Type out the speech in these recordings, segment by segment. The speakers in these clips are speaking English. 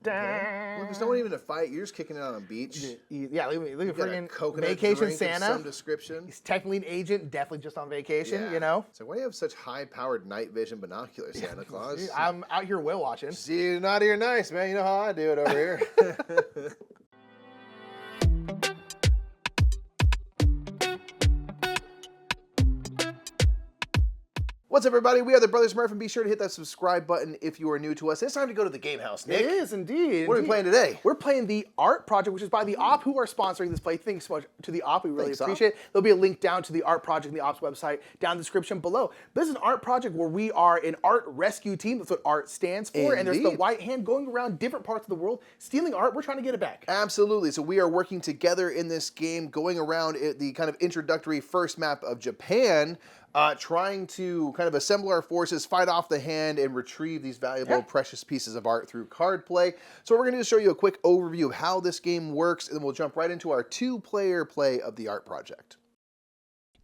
Well, there's no one even to fight. You're just kicking it on a beach. Yeah, look at freaking coconut vacation drink Santa. of some description. He's technically an agent, definitely just on vacation, you know? So why do you have such high-powered night vision binoculars, Santa Claus? I'm out here whale watching. See, you're naughty or nice, man. You know how I do it over here. What's up, everybody? We are the Brothers Murph, and be sure to hit that subscribe button if you are new to us. It's time to go to the game house, Nick. It is indeed. What are we playing today? We're playing the A.R.T project, which is by the A.R.T, who are sponsoring this play. Thanks so much to the A.R.T. We really appreciate it. There'll be a link down to the A.R.T project and the A.R.T website down in the description below. This is an A.R.T project where we are an A.R.T rescue team. That's what A.R.T stands for. Indeed. And there's the white hand going around different parts of the world, stealing A.R.T. We're trying to get it back. Absolutely. So we are working together in this game, going around the kind of introductory first map of Japan, trying to kind of assemble our forces, fight off the hand, and retrieve these valuable, precious pieces of art through card play. So we're going to show you a quick overview of how this game works, and then we'll jump right into our two-player play of the A.R.T project.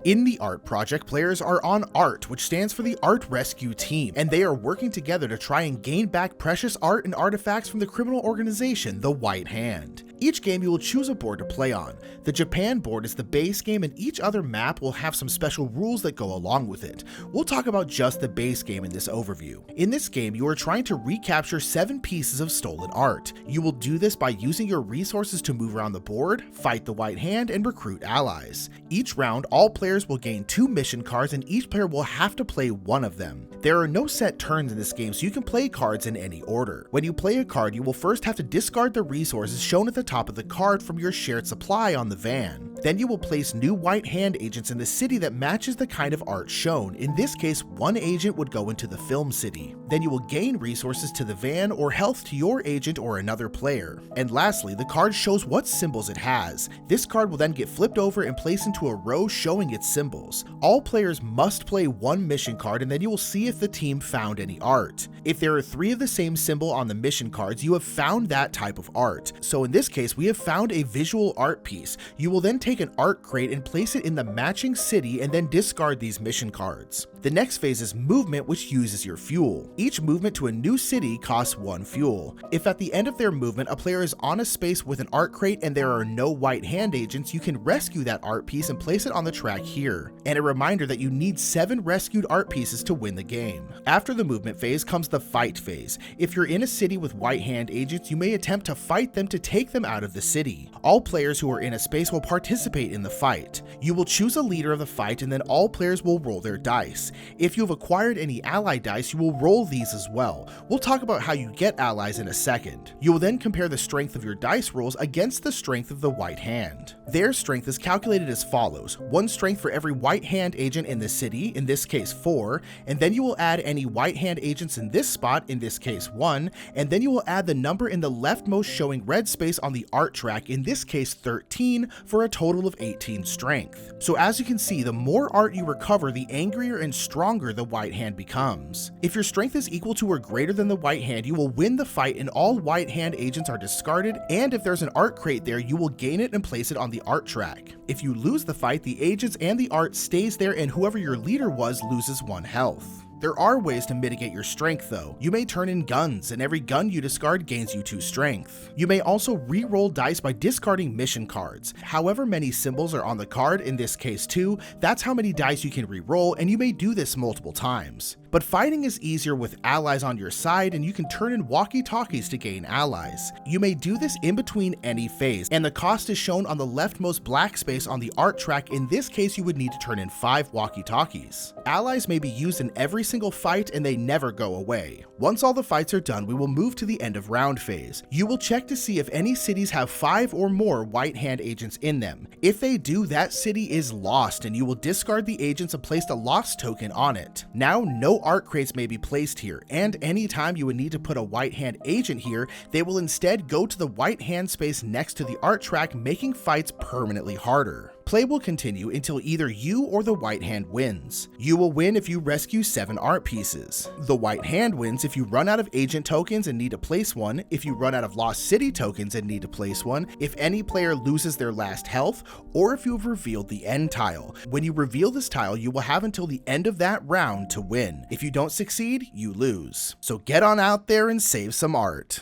In the A.R.T project, players are on A.R.T, which stands for the A.R.T Rescue Team, and they are working together to try and gain back precious art and artifacts from the criminal organization, the White Hand. Each game you will choose a board to play on. The Japan board is the base game, and each other map will have some special rules that go along with it. We'll talk about just the base game in this overview. In this game, you are trying to recapture 7 pieces of stolen art. You will do this by using your resources to move around the board, fight the White Hand, and recruit allies. Each round, all players will gain 2 mission cards, and each player will have to play one of them. There are no set turns in this game, so you can play cards in any order. When you play a card, you will first have to discard the resources shown at the top of the card from your shared supply on the van. Then you will place new White Hand agents in the city that matches the kind of art shown. In this case, 1 agent would go into the film city. Then you will gain resources to the van or health to your agent or another player. And lastly, the card shows what symbols it has. This card will then get flipped over and placed into a row showing its symbols. All players must play 1 mission card, and then you will see if the team found any art. If there are 3 of the same symbol on the mission cards, you have found that type of art. So in this case, we have found a visual art piece. You will then take an art crate and place it in the matching city and then discard these mission cards. The next phase is movement, which uses your fuel. Each movement to a new city costs 1 fuel. If at the end of their movement a player is on a space with an art crate and there are no White Hand agents, you can rescue that art piece and place it on the track here. And a reminder that you need 7 rescued art pieces to win the game. After the movement phase comes the fight phase. If you're in a city with White Hand agents, you may attempt to fight them to take them out of the city. All players who are in a space will participate in the fight. You will choose a leader of the fight, and then all players will roll their dice. If you have acquired any ally dice, you will roll these as well. We'll talk about how you get allies in a second. You will then compare the strength of your dice rolls against the strength of the White Hand. Their strength is calculated as follows: 1 strength for every White Hand agent in the city, in this case 4, and then you will add any White Hand agents in this spot, in this case 1, and then you will add the number in the leftmost showing red space on the art track, in this case 13, for a total of 18 strength. So as you can see, the more art you recover, the angrier and stronger the White Hand becomes. If your strength is equal to or greater than the White Hand, you will win the fight and all White Hand agents are discarded, and if there's an art crate there, you will gain it and place it on the art track. If you lose the fight, the agents and the art stays there, and whoever your leader was loses 1 health. There are ways to mitigate your strength though. You may turn in guns, and every gun you discard gains you 2 strength. You may also re-roll dice by discarding mission cards. However many symbols are on the card, in this case 2, that's how many dice you can re-roll, and you may do this multiple times. But fighting is easier with allies on your side, and you can turn in walkie-talkies to gain allies. You may do this in between any phase, and the cost is shown on the leftmost black space on the art track. In this case, you would need to turn in 5 walkie-talkies. Allies may be used in every single fight, and they never go away. Once all the fights are done, we will move to the end of round phase. You will check to see if any cities have 5 or more White Hand agents in them. If they do, that city is lost, and you will discard the agents and place a lost token on it. Now, no art crates may be placed here, and anytime you would need to put a White Hand agent here, they will instead go to the White Hand space next to the art track, making fights permanently harder. Play will continue until either you or the White Hand wins. You will win if you rescue 7 art pieces. The White Hand wins if you run out of agent tokens and need to place one, if you run out of lost city tokens and need to place one, if any player loses their last health, or if you have revealed the end tile. When you reveal this tile, you will have until the end of that round to win. If you don't succeed, you lose. So get on out there and save some art.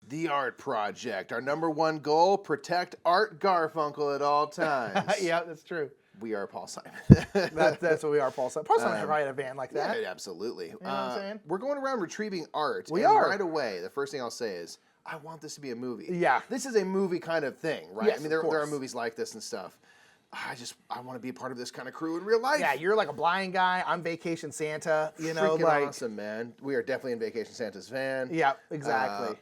The Art Project. Our #1 goal: protect Art Garfunkel at all times. Yeah, that's true. We are Paul Simon. That's what we are, Paul Simon. Paul Simon should ride a van like that. Yeah, absolutely. You know what I'm saying? We're going around retrieving art. We and are. Right away, the first thing I'll say is, I want this to be a movie. Yeah. This is a movie kind of thing, right? Yes, I mean, of there are course. movies like this and stuff. I want to be a part of this kind of crew in real life. Yeah, you're like a blind guy. I'm Vacation Santa. You know, Freaking like awesome, man. We are definitely in Vacation Santa's van. yeah, exactly.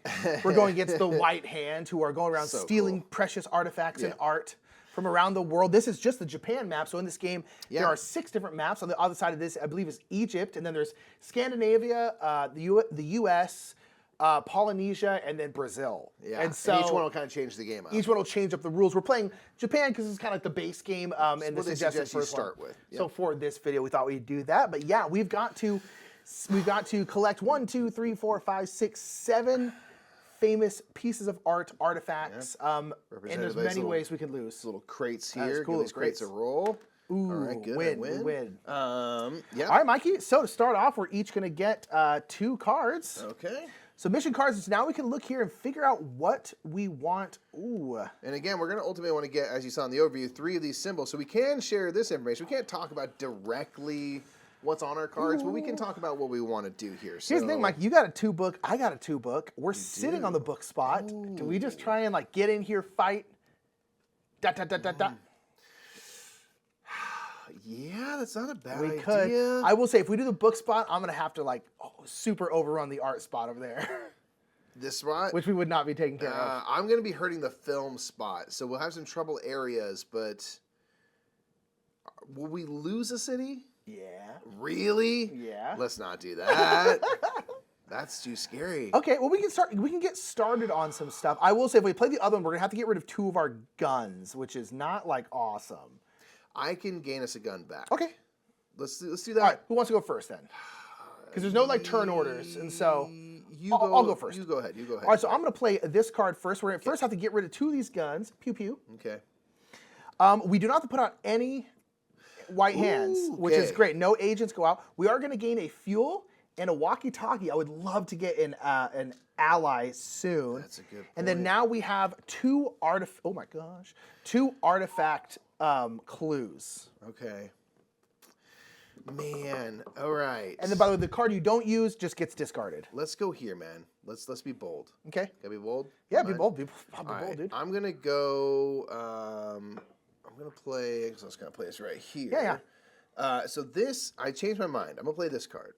We're going against the White Hand, who are going around So stealing cool. precious artifacts and Yeah. art from around the world. This is just the Japan map. So in this game, Yeah. there are 6 different maps. On the other side of this, I believe, is Egypt, and then there's Scandinavia, the U.S., Polynesia, and then Brazil. Yeah. And so each one will kind of change the game up. each one will change up the rules. We're playing Japan because it's kind of like the base game and the what they suggested suggest you first start one. with. So for this video, we thought we'd do that. But yeah, we've got to collect 1, 2, 3, 4, 5, 6, 7 famous pieces of art, artifacts. And Represented there's by these many little- ways we can lose. Little crates That's here. cool, Give these crates a crates. roll. Ooh, All right, good. win, I we win. Yeah. All right, Mikey. So to start off, we're each going to get 2 cards. Okay. So mission cards is now we can look here and figure out what we want. Ooh. And again, we're going to ultimately want to get, as you saw in the overview, 3 of these symbols. So we can share this information. We can't talk about directly what's on our cards, but we can talk about what we want to do here. So, Here's the thing, Mike. You got a 2 book. I got a 2 book. We're sitting on the book spot. Can we just try and like get in here, fight? Dot, dot, dot, dot, dot. Yeah, that's not a bad We idea. could. I will say, if we do the book spot, I'm gonna have to like super overrun the art spot over there, This spot? which we would not be taking care of. I'm going to be hurting the film spot, so we'll have some trouble areas, but will we lose a city? Yeah. Really? Yeah. Let's not do that. That's too scary. Okay. Well, we can start. We can get started on some stuff. I will say, if we play the other one, we're gonna have to get rid of 2 of our guns, which is not like awesome. I can gain us a gun back. Okay. Let's do that. All right. Who wants to go first then? Because there's no like turn orders, and so I'll go first. You go ahead. You go ahead. All right. So I'm gonna play this card first. We're gonna first have to get rid of 2 of these guns. Pew pew. Okay. We do not have to put out any white hands, which is okay. great. No agents go out. We are going to gain a fuel and a walkie-talkie. I would love to get an ally soon. That's a good And then point. now we have 2 artifact clues. Okay. Man. All right. And then by the way, the card you don't use just gets discarded. Let's go here, man. Let's be bold. Okay. Can I be bold? Yeah, Am be I? bold. Be All bold, right. dude. I'm gonna go. I'm gonna play. Cause I was gonna play this right here. Yeah. So this, I changed my mind. I'm gonna play this card.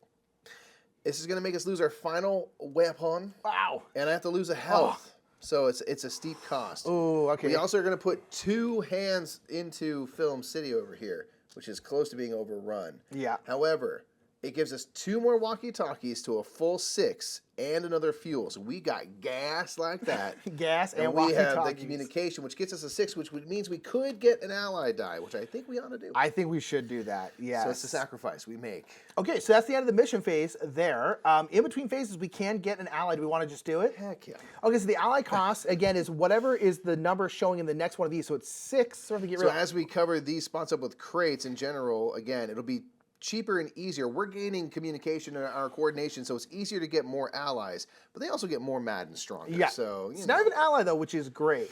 This is gonna make us lose our final weapon, Wow. and I have to lose a health. So it's a steep cost. Oh, okay. We also are gonna put 2 hands into Film City over here, which is close to being overrun. Yeah. However, it gives us 2 more walkie-talkies to a full 6 and another fuel. So we got gas like that. Gas and we have the walkie-talkies. communication, which gets us a 6, which means we could get an ally die, which I think we ought to do. I think we should do that. Yes. So it's a sacrifice we make. Okay, so that's the end of the mission phase there. In between phases, we can get an ally. Do we want to just do it? Heck yeah. Okay, so the ally cost, again, is whatever is the number showing in the next one of these. So it's 6. So, to get So rid of. as we cover these spots up with crates in general, again, it'll be cheaper and easier. We're gaining communication and our coordination, so it's easier to get more allies, but they also get more mad and stronger. Yeah. So, It's not even ally, though, which is great.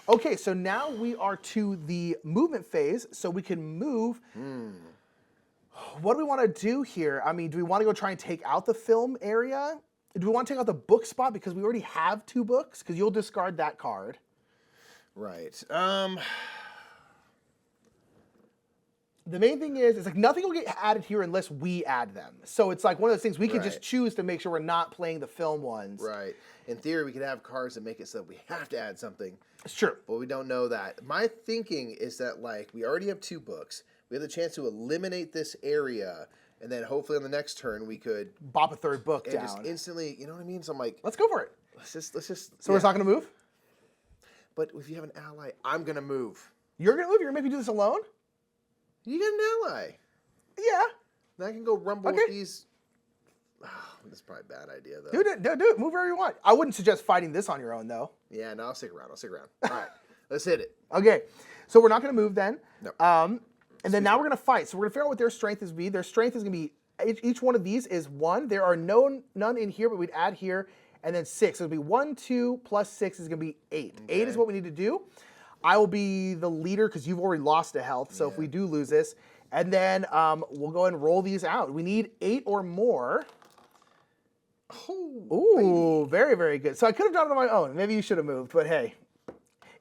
Okay, so now we are to the movement phase, so we can move. What do we want to do here? I mean, do we want to go try and take out the film area? Do we want to take out the book spot because we already have 2 books? Because you'll discard that card. Right. The main thing is, it's like nothing will get added here unless we add them. So it's like one of those things we can just Right. choose to make sure we're not playing the film ones. Right. In theory, we could have cards that make it so that we have to add something, It's true. but we don't know that. My thinking is that, like, we already have 2 books. We have the chance to eliminate this area, and then hopefully on the next turn we could Bop a 3rd book and down. just instantly, you know what I mean? So I'm like, Let's go for it. let's just. So we're not going to move? But if you have an ally, I'm gonna move. You're going to move? You're going to make me do this alone? You get an ally. Yeah. Then I can go rumble Okay. with these. Oh, that's probably a bad idea, though. Do it. Do it. Move wherever you want. I wouldn't suggest fighting this on your own, though. Yeah, no, I'll stick around. All right, let's hit it. Okay. So we're not going to move then. No. And then now we're going to fight. So we're going to figure out what their strength is. Their strength is going to be, each one of these is 1. There are none in here, but we'd add here. and then 6. So it'll be 1, 2 plus 6 is going to be 8. 8 is what we need to do. I will be the leader because you've already lost a health. So if we do lose this, and then we'll go ahead and roll these out. We need 8 or more. Ooh, very, very good. So I could have done it on my own. Maybe you should have moved, but hey.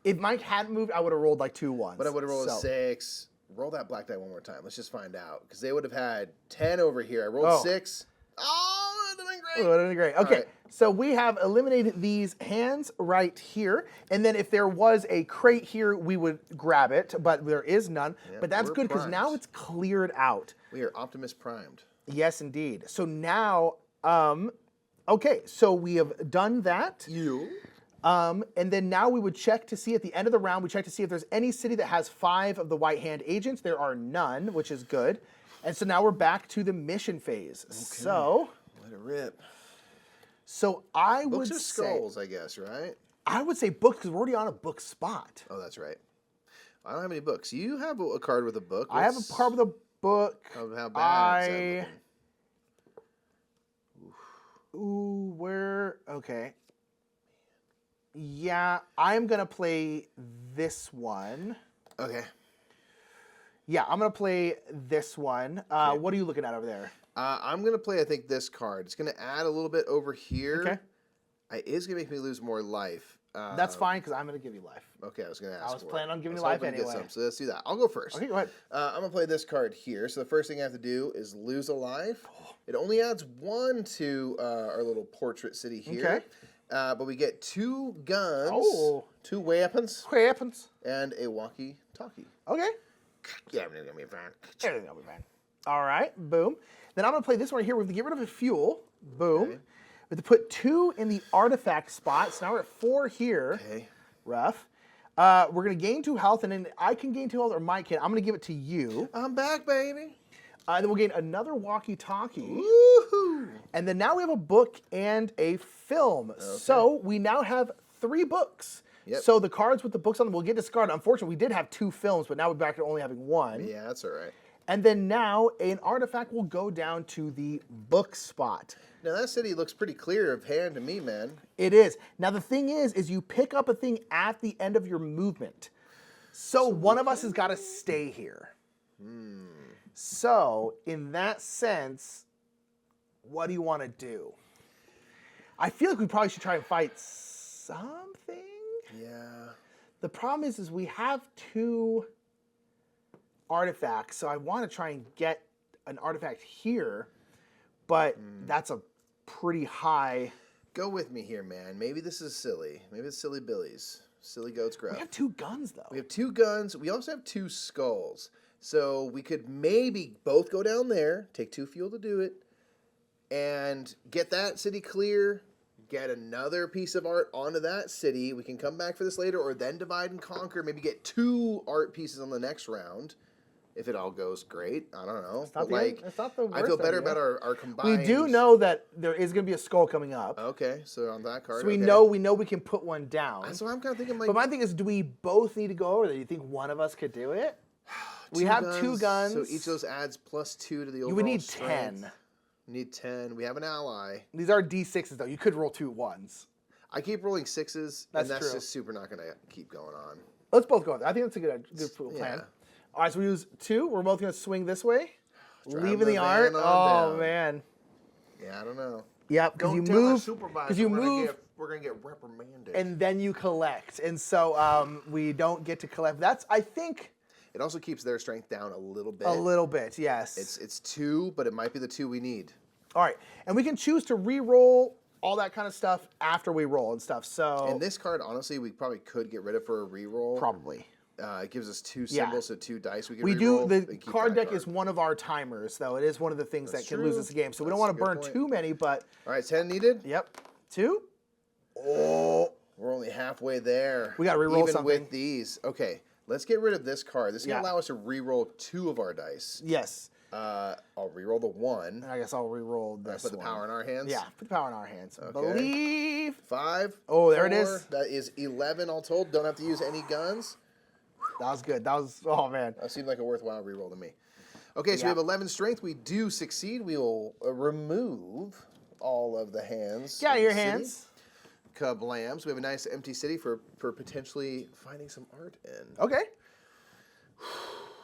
If Mike hadn't moved, I would have rolled like 2 1s. But I would have rolled a 6. Roll that black die one more time. Let's just find out. Because they would have had 10 over here. I rolled 6. Oh, that would have been great. Oh, that would have been great. Okay, so we have eliminated these hands right here. And then if there was a crate here, we would grab it. But there is none. Yeah, but that's good because now it's cleared out. We are Optimus primed. Yes, indeed. So now, okay, so we have done that. And then now we would check to see at the end of the round, we check to see if there's any city that has 5 of the white hand agents. There are none, which is good. And so now we're back to the mission phase. Okay. So let it rip. So I books would or skulls, I guess, right? I would say books because we're already on a book spot. Oh, that's right. I don't have any books. You have a card with a book. I have a card with a book. How bad is that looking? Ooh, where? Okay. Yeah, I'm going to play this one. Okay. Yeah, I'm going to play this one. Okay. What are you looking at over there? I'm going to play, I think, this card. It's going to add a little bit over here. Okay. It is going to make me lose more life. That's fine, because I'm going to give you life. Okay, I was going to ask I was planning on giving you life anyway. So let's do that. I'll go first. Okay, go ahead. I'm going to play this card here. So the first thing I have to do is lose a life. It only adds 1 to our little portrait city here. Okay. But we get 2 guns, 2 weapons, and a walkie-talkie. Okay. Yeah, everything's going to be fine. Everything's going to be fine. All right, boom. Then I'm going to play this one here. We have to get rid of a fuel. Boom. Okay. We have to put 2 in the artifact spot. So now we're at 4 here. Okay. Rough. We're going to gain 2 health, and then I can gain 2 health, or Mike can. I'm going to give it to you. I'm back, baby. And then we'll gain another walkie-talkie. Woohoo! And then now we have a book and a film. Okay. So we now have 3 books. Yep. So the cards with the books on them will get discarded. Unfortunately, we did have 2 films, but now we're back to only having 1. Yeah, that's all right. And then now an artifact will go down to the book spot. Now that city looks pretty clear of hand to me, man. It is. Now the thing is you pick up a thing at the end of your movement. So one of us has got to stay here. So in that sense, what do you want to do? I feel like we probably should try and fight something. Yeah. The problem is we have 2 artifacts, so I want to try and get an artifact here, but that's a pretty high. Go with me here, man. Maybe this is silly. Maybe it's silly billies. Silly goats gruff. We have 2 guns, though. We have 2 guns. We also have 2 skulls. So we could maybe both go down there, take 2 fuel to do it, and get that city clear, get another piece of art onto that city. We can come back for this later, or then divide and conquer. Maybe get 2 art pieces on the next round. If it all goes great, I don't know. It's not the worst I feel better idea. about our combined. We do know that there is going to be a skull coming up. Okay, so on that card. So we know we can put one down. That's what I'm kind of thinking. Like, but my thing is, do we both need to go over there? Do you think one of us could do it? We have 2 guns. So each of those adds +2 to the overall You would need strength. 10. We need 10. We have an ally. These are D6s, though. You could roll 2 1s. I keep rolling 6s, That's and that's true. just super not going to keep going on. Let's both go there. I think that's a good plan. Yeah. All right, so we use 2. We're both going to swing this way. Drive Leaving the van art. on Oh, down. man. Yeah, I don't know. Yep, because you Don't tell our move. supervisor Because you we're gonna move. we're going to get reprimanded. And then you collect. And so we don't get to collect. That's, I think, it also keeps their strength down a little bit. a little bit, yes. It's 2, but it might be the 2 we need. All right, and we can choose to re-roll all that kind of stuff after we roll and stuff. So And this card, honestly, we probably could get rid of for a reroll. probably. It gives us 2 Yeah. symbols, so 2 dice we can We reroll. do. and The keep card that deck is one of our timers, though. It is one of the things That's that can lose true. us a game. So we That's don't want a to good burn point. too many, but All right, 10 needed. yep, 2. Oh, We're only halfway there. We gotta reroll Even something. with these. Okay, let's get rid of this card. This is going Yeah. to allow us to reroll 2 of our dice. yes. I'll reroll the 1. And I guess I'll re-roll this Put the one. power in our hands. Yeah, put the power in our hands. Okay. Believe. 5. Oh, there it 4. is. That is 11 all told. Don't have to use any guns. That was good. That was, oh, man. That seemed like a worthwhile reroll to me. Okay, so Yeah. we have 11 strength. We do succeed. We will remove all of the hands. Get out of in your the city. hands. Kablams. We have a nice empty city for potentially finding some art in. Okay.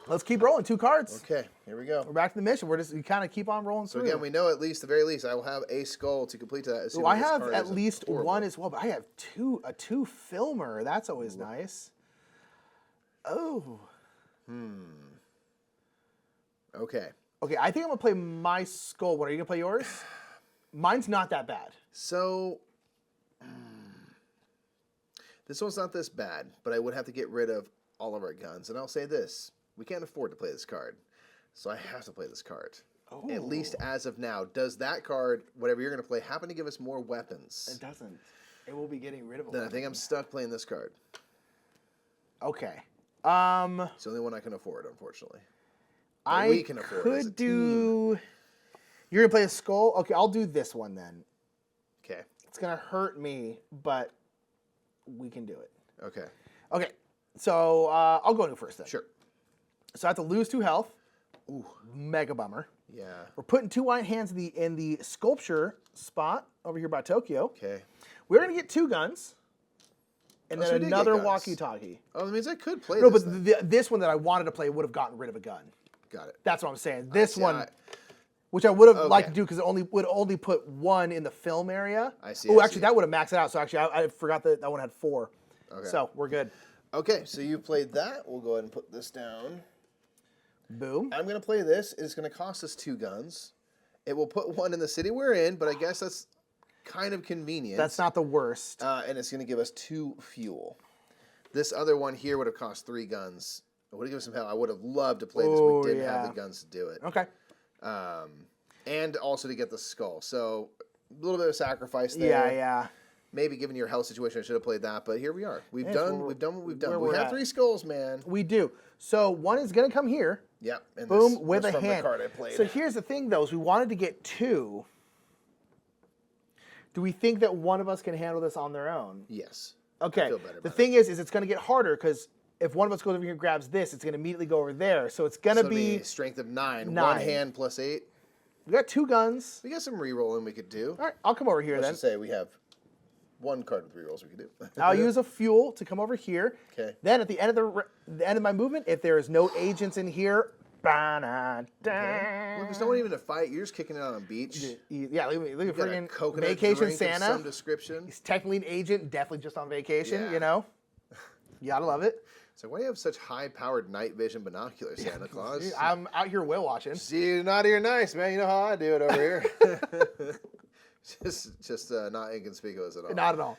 Let's keep rolling. 2 cards. Okay, here we go. We're back to the mission. We kind of keep on rolling So through. again, we know at least, the very least, I will have a skull to complete that. Ooh, I have at least one as well, but I have a 2 filmer. That's always nice. Oh. Okay. Okay, I think I'm gonna play my skull. What are you gonna play yours? Mine's not that bad. So this one's not this bad, but I would have to get rid of all of our guns. And I'll say this: we can't afford to play this card, so I have to play this card. Oh. At least as of now. Does that card, whatever you're going to play, happen to give us more weapons? It doesn't. It will be getting rid of a Then I weapon. think I'm stuck playing this card. Okay. It's the only one I can afford, unfortunately. Or we can afford as a could do. You're gonna play a skull. Okay, I'll do this one then. Okay. It's gonna hurt me, but we can do it. Okay. Okay, so I'll go in first then. Sure. So I have to lose 2 health. Ooh. Mega bummer. Yeah. We're putting 2 white hands in the sculpture spot over here by Tokyo. Okay. We're gonna get 2 guns, and Oh, so then we did get another guns. walkie-talkie. Oh, that means I could play No, this. but this one that I wanted to play would have gotten rid of a gun. Got it. That's what I'm saying. This see, one, which I would have liked to Okay. do because it would only put 1 in the film area. I see, Oh, I actually, see. that would have maxed it out. So actually, I forgot that one had 4. Okay. So we're good. Okay, so you played that. We'll go ahead and put this down. Boom. I'm going to play this. It's going to cost us 2 guns. It will put 1 in the city we're in, but I guess that's kind of convenient. That's not the worst. And it's going to give us 2 fuel. This other one here would have cost 3 guns. It would have given us some hell. I would have loved to play this. Oh, We didn't yeah. have the guns to do it. Okay. And also to get the skull. So a little bit of sacrifice there. Yeah, yeah. Maybe given your health situation, I should have played that, but here we are. We've Yes, done we're- what we've done. where We we're have at. 3 skulls, man. We do. So one is going to come here. Yep. And Boom, this with was a from hand. the card I played. So here's the thing, though, is we wanted to get 2. Do we think that one of us can handle this on their own? Yes. Okay. feel better The about thing is it's going to get harder because if one of us goes over here and grabs this, it's going to immediately go over there. So it's going So to it'd be. strength of 9. 9. 1 hand plus 8. We got 2 guns. We got some re-rolling we could do. All right, I'll come over here Let's then. just say we have 1 card with re-rolls we could do. I'll use a fuel to come over here. Okay. Then at the end of the end of my movement, if there is no agents in here, Look, there's no one even to fight. You're just kicking it on a beach. yeah, look at You got a freaking coconut vacation drink of Santa. some description. He's technically an agent, definitely just on vacation. Yeah. You know, you gotta love it. So why do you have such high-powered night vision binoculars, Santa Claus? I'm out here whale watching. See, you're not here nice, man. You know how I do it over here. just not inconspicuous at all. Not at all.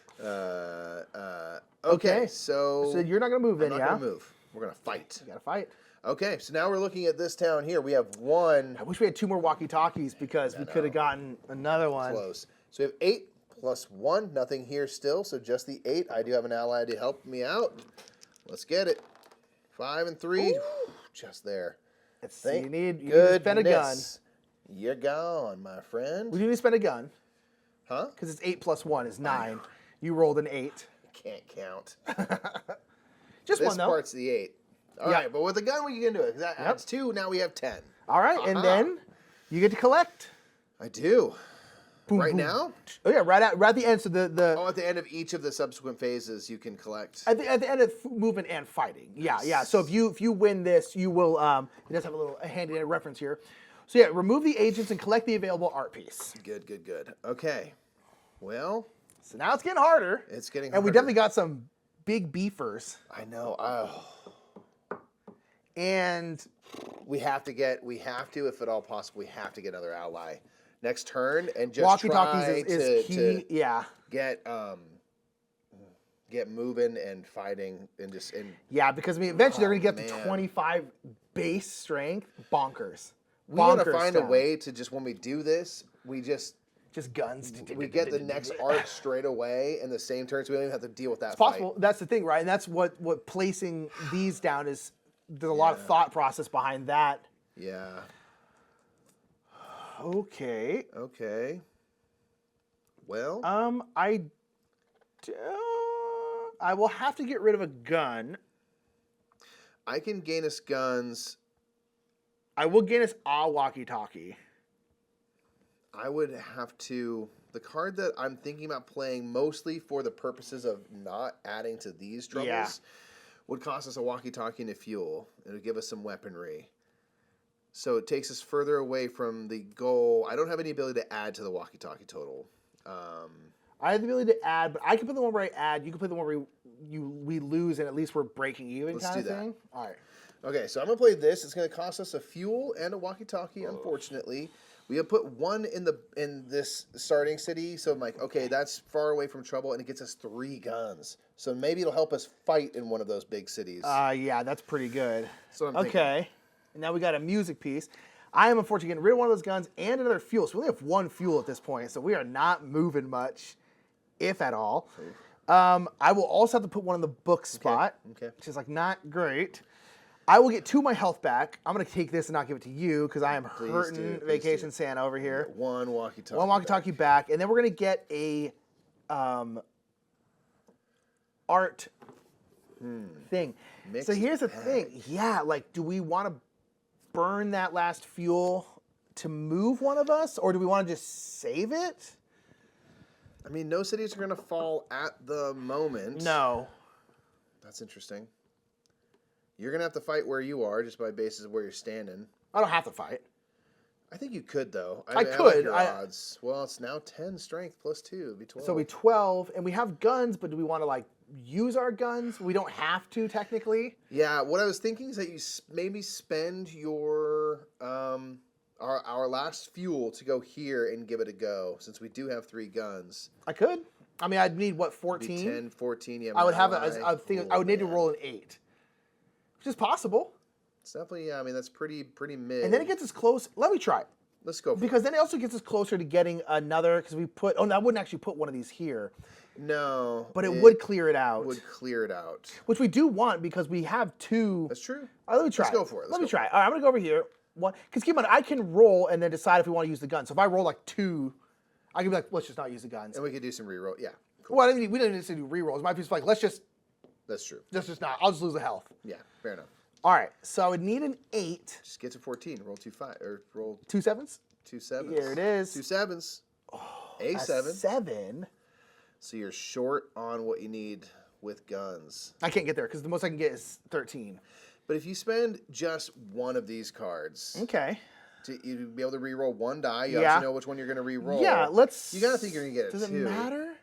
Okay, so So you're not gonna move I'm then, not yeah? gonna move. We're gonna fight. You gotta fight. Okay, so now we're looking at this town here. We have 1 I wish we had 2 more walkie-talkies because we could have gotten another one. close. So we have 8 plus 1. Nothing here still, so just the 8. I do have an ally to help me out. Let's get it. 5 and 3. Just there. You need to spend a gun. Goodness. You're gone, my friend. We need to spend a gun Huh? because it's 8 plus 1 is 9. You rolled an 8. Can't count. Just This one though. part's the 8. All Yeah. right, but with the gun, we can do it. That adds 2. Now we have 10. All right, and then you get to collect. I do. Boom, Right boom. now? Oh yeah, right at the end. So the Oh, at the end of each of the subsequent phases, you can collect. at the end of movement and fighting. Yeah. So if you win this, you will. It does have a handy reference here. So yeah, remove the agents and collect the available art piece. Good. Okay. Well, So now it's getting harder. it's getting And we harder. definitely got some big beefers. I know. Oh. And We have to, if at all possible, we have to get another ally next turn and just walkie-talkies try is key. to Yeah. get moving and fighting and Yeah, because I mean, eventually they're going to get to man. 25 base strength. Bonkers. we gotta Bonkers find a stuff. way to just when we do this, we just Just guns. we get the next art straight away in the same turn, so we don't even have to deal with that. It's possible. That's the thing, right? And that's what placing these down is. There's a lot of thought process behind that. Yeah. Okay. Okay. Well. I will have to get rid of a gun. I can gain us guns. I will gain us a walkie-talkie. I would have to The card that I'm thinking about playing mostly for the purposes of not adding to these troubles would cost us a walkie-talkie and a fuel. It would give us some weaponry. So it takes us further away from the goal. I don't have any ability to add to the walkie-talkie total. I have the ability to add, but I can play the one where I add. You can play the one where we lose, and at least we're breaking even kind of thing. All right. Okay, so I'm going to play this. It's going to cost us a fuel and a walkie-talkie, unfortunately. We have put one in this starting city, so I'm like, okay, that's far away from trouble, and it gets us 3 guns. So maybe it'll help us fight in one of those big cities. Yeah, that's pretty good. So I'm thinking. Okay, and now we got a music piece. I am unfortunately getting rid of one of those guns and another fuel. So we only have 1 fuel at this point, so we are not moving much, if at all. I will also have to put one in the book spot, which is like not great. I will get 2 of my health back. I'm going to take this and not give it to you because I am hurting Vacation Santa over here. 1 walkie-talkie. 1 walkie-talkie back. And then we're going to get a art thing. So here's the thing. Yeah, like, do we want to burn that last fuel to move one of us? Or do we want to just save it? I mean, no cities are going to fall at the moment. No. That's interesting. You're going to have to fight where you are just by basis of where you're standing. I don't have to fight. I think you could, though. I like could. your odds. Well, it's now 10 strength plus 2. It'd be 12. So we 12, and we have guns, but do we want to, like, use our guns? We don't have to, technically. Yeah, what I was thinking is that you maybe spend your our last fuel to go here and give it a go, since we do have 3 guns. I could. I mean, I'd need, what, 14? 10, 14, yeah. I would have I would need to roll an 8. Which is possible. It's definitely, yeah, I mean, that's pretty mid. And then it gets us close. Let me try it. Let's go for Because then it also gets us closer to getting another, because we put, I wouldn't actually put one of these here. No. But it would clear it out. Would clear it out. Which we do want because we have 2. That's true. All right, let me try Let's go for it. Let me try it. All right, I'm going to go over here. Because keep in mind, I can roll and then decide if we want to use the gun. So if I roll like 2, I can be like, let's just not use the guns. And we could do some reroll. Yeah. Cool. Well, we don't need to do rerolls. It might be just like, let's just. That's true. Let's just not. I'll just lose the health. Yeah, fair enough. All right, so I would need an 8. Just get to 14. Roll 2 5 or roll 2 7s? 2 7s. Here it is. 2 7s. A7. A 7. So you're short on what you need with guns. I can't get there because the most I can get is 13. But if you spend just one of these cards, Okay. you'd be able to reroll 1 die. You Yeah. have to know which one you're going to reroll. Yeah, let's. You got to think you're going to get a 2. Does it matter?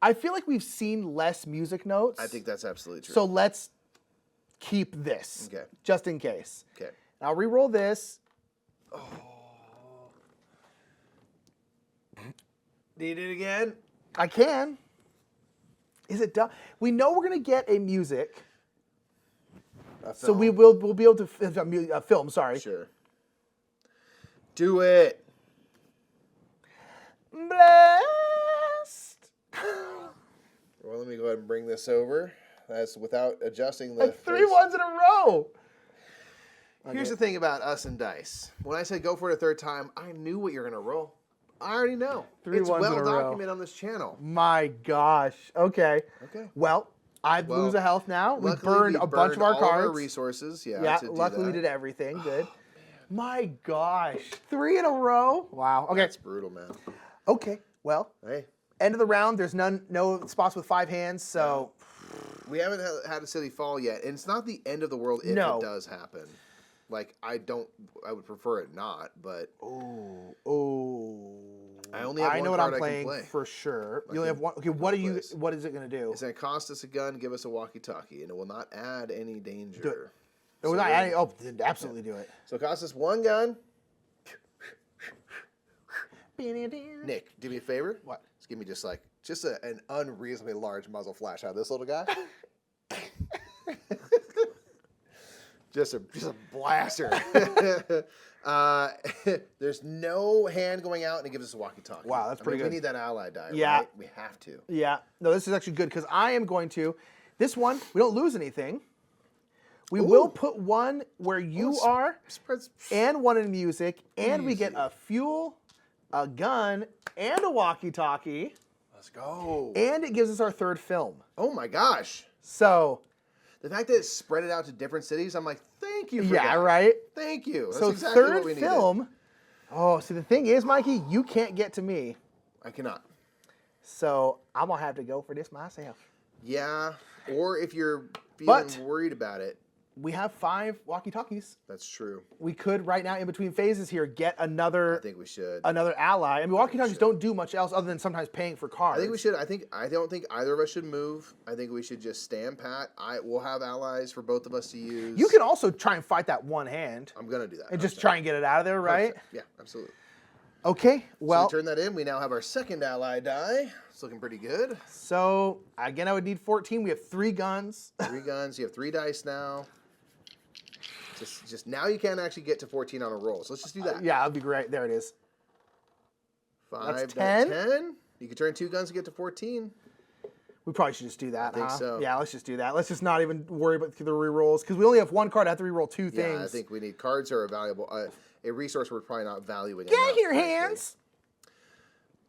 I feel like we've seen less music notes. I think that's absolutely true. So let's keep this. Okay. Just in case. Okay. I'll reroll this. Need it again? I can. Is it done? We know we're going to get a music. So we'll be able to film. Sorry. Sure. Do it. Blessed. Well, let me go ahead and bring this over. That's without adjusting the. Like 3 ones in a row. Here's the thing about us and dice. When I said go for it a 3rd time, I knew what you're going to roll. I already know. 3 it's ones in well a row. documented on this channel. My gosh. Okay. Okay. Well, I lose a health now. We Luckily, burned a bunch of our all cards. Our resources. Yeah. Yeah. To do Luckily, that. we did everything. Good. My gosh. 3 in a row. Wow. Okay. That's brutal, man. Okay. Well. Hey. End of the round. There's no spots with 5 hands. So. We haven't had a city fall yet, and it's not the end of the world if it does happen. Like I would prefer it not, but I only have I one know what card I'm I can playing play. for sure. You only have one. Okay, what is it going to do? It's going to cost us a gun, give us a walkie-talkie, and it will not add any danger. Do it. It will not add any, then absolutely do it. So it costs us 1 gun. Nick, do me a favor. What? Just give me just an unreasonably large muzzle flash out of this little guy. just a blaster. There's no hand going out, and it gives us a walkie-talkie. Wow, that's pretty good. We need that ally die. Yeah. Right? We have to. Yeah. No, this is actually good because I am going to. This one, we don't lose anything. We will put one where you are, and one in music, and we get a fuel, a gun, and a walkie-talkie. Let's go. And it gives us our 3rd film. Oh my gosh. So. The fact that it spread it out to different cities, I'm like, thank you for that. Yeah, right? Thank you. That's so exactly what 3rd we needed. film. Oh, see, the thing is, Mikey, you can't get to me. I cannot. So I'm going to have to go for this myself. Yeah, or if you're feeling But- worried about it. We have 5 walkie-talkies. That's true. We could, right now, in between phases here, get another I think we should. another ally. I mean, walkie-talkies don't do much else other than sometimes paying for cards. I think we should. I don't think either of us should move. I think we should just stand pat. We'll have allies for both of us to use. You can also try and fight that one hand. I'm gonna do that. And just try and get it out of there, right? 100%. Yeah, absolutely. Okay, well. So we turn that in. We now have our second ally die. It's looking pretty good. So, again, I would need 14. We have 3 guns. 3 guns. You have 3 dice now. Just now you can't actually get to 14 on a roll. So let's just do that. Yeah, that'd be great. There it is. 5, That's 10. 10. You can turn 2 guns to get to 14. We probably should just do that, I think so. Yeah, let's just do that. Let's just not even worry about the re-rolls, because we only have 1 card. I have to re-roll 2 things. Yeah, I think we need cards are a valuable, a resource we're probably not valuing Get enough, here, frankly. hands!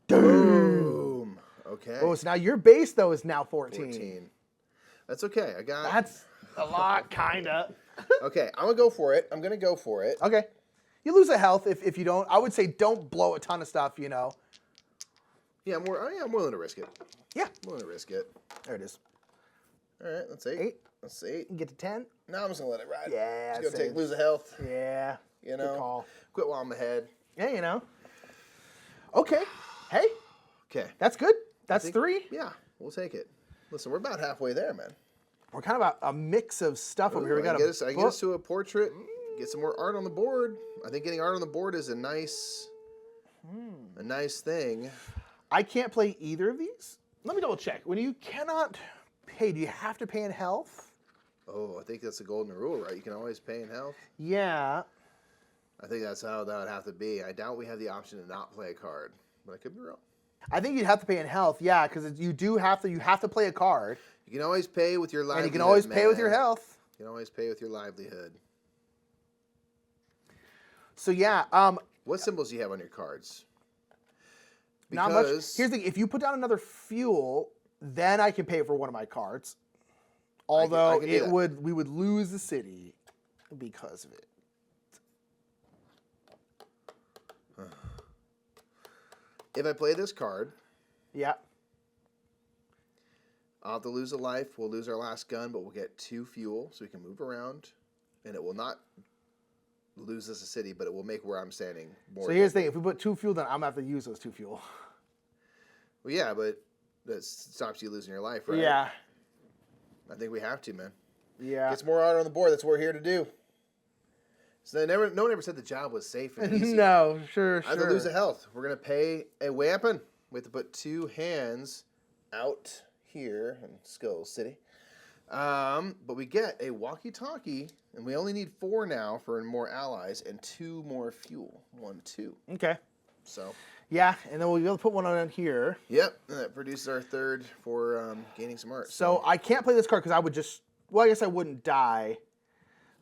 Boom. Okay. Oh, so now your base, though, is now 14. 14. That's okay. I got. That's a lot, kind of. Okay, I'm gonna go for it. I'm gonna go for it. Okay. You lose a health if you don't. I would say don't blow a ton of stuff, you know. Yeah, I'm willing to risk it. Yeah. I'm willing to risk it. There it is. All right, that's 8. 8. That's 8. Get to 10. No, I'm just gonna let it ride. Yeah, Just gonna same. lose a health. Yeah. You Good know. call. Quit while I'm ahead. Yeah, you know. Okay. Hey, Okay. that's good. That's think- 3. Yeah, we'll take it. Listen, we're about halfway there, man. We're kind of a mix of stuff over here. We got I get us to a portrait. Get some more art on the board. I think getting art on the board is a nice thing. I can't play either of these. Let me double check. When you cannot pay, do you have to pay in health? Oh, I think that's the golden rule, right? You can always pay in health. Yeah. I think that's how that would have to be. I doubt we have the option to not play a card, but I could be wrong. I think you'd have to pay in health, yeah, because you have to play a card. You can always pay with your livelihood. And you can always pay with your man. health. You can always pay with your livelihood. So yeah, What symbols do you have on your cards? not much. Here's the thing: if you put down another fuel, then I can pay for one of my cards. Although I can do that. we would lose the city because of it. If I play this card, Yeah. I'll have to lose a life. We'll lose our last gun, but we'll get 2 fuel, so we can move around. And it will not lose us a city, but it will make where I'm standing more. So here's the thing: if we put 2 fuel, then I'm gonna have to use those 2 fuel. Well, yeah, but that stops you losing your life, right? Yeah. I think we have to, man. Yeah. Get some more art on the board. That's what we're here to do. So no one ever said the job was safe and easy. No, sure. I have to lose a health. We're gonna pay a weapon. We have to put 2 hands out here in Skull City. But we get a walkie-talkie, and we only need 4 now for more allies and 2 more fuel. 1, 2. Okay. So. Yeah, and then we'll be able to put one on here. Yep, and that produces our 3rd for gaining some art. So I can't play this card because I would just. Well, I guess I wouldn't die.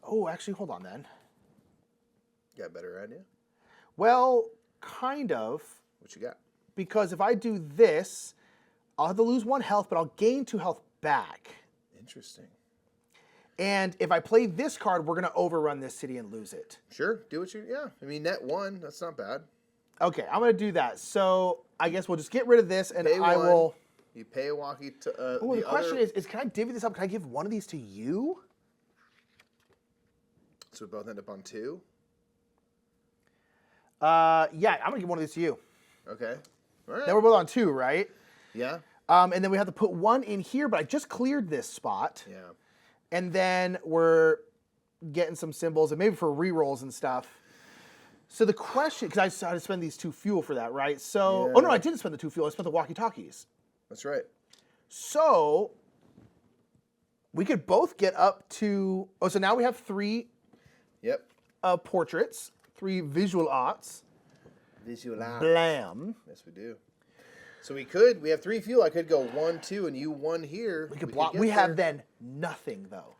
Oh, actually, hold on then. Got a better idea? Well, kind of. What you got? Because if I do this, I'll have to lose 1 health, but I'll gain 2 health back. Interesting. And if I play this card, we're going to overrun this city and lose it. Sure, do what you. Yeah, I mean net 1. That's not bad. Okay, I'm going to do that. So I guess we'll just get rid of this, and Pay I 1. will. You pay a walkie to. Oh, the question is, can I divvy this up? Can I give one of these to you? So we both end up on 2. Yeah, I'm going to give one of these to you. Okay. All right. Then we're both on 2, right? Yeah. And then we have to put 1 in here, but I just cleared this spot. Yeah. And then we're getting some symbols, and maybe for rerolls and stuff. So the question, because I had to spend these 2 fuel for that, right? So, Yeah. oh no, I didn't spend the 2 fuel. I spent the walkie-talkies. That's right. So we could both get up to. Oh, so now we have 3 Yep. portraits, 3 visual arts. Visual. Blam. Yes, we do. So we have 3 fuel. I could go 1, 2, and you 1 here. We could block. We have then nothing though,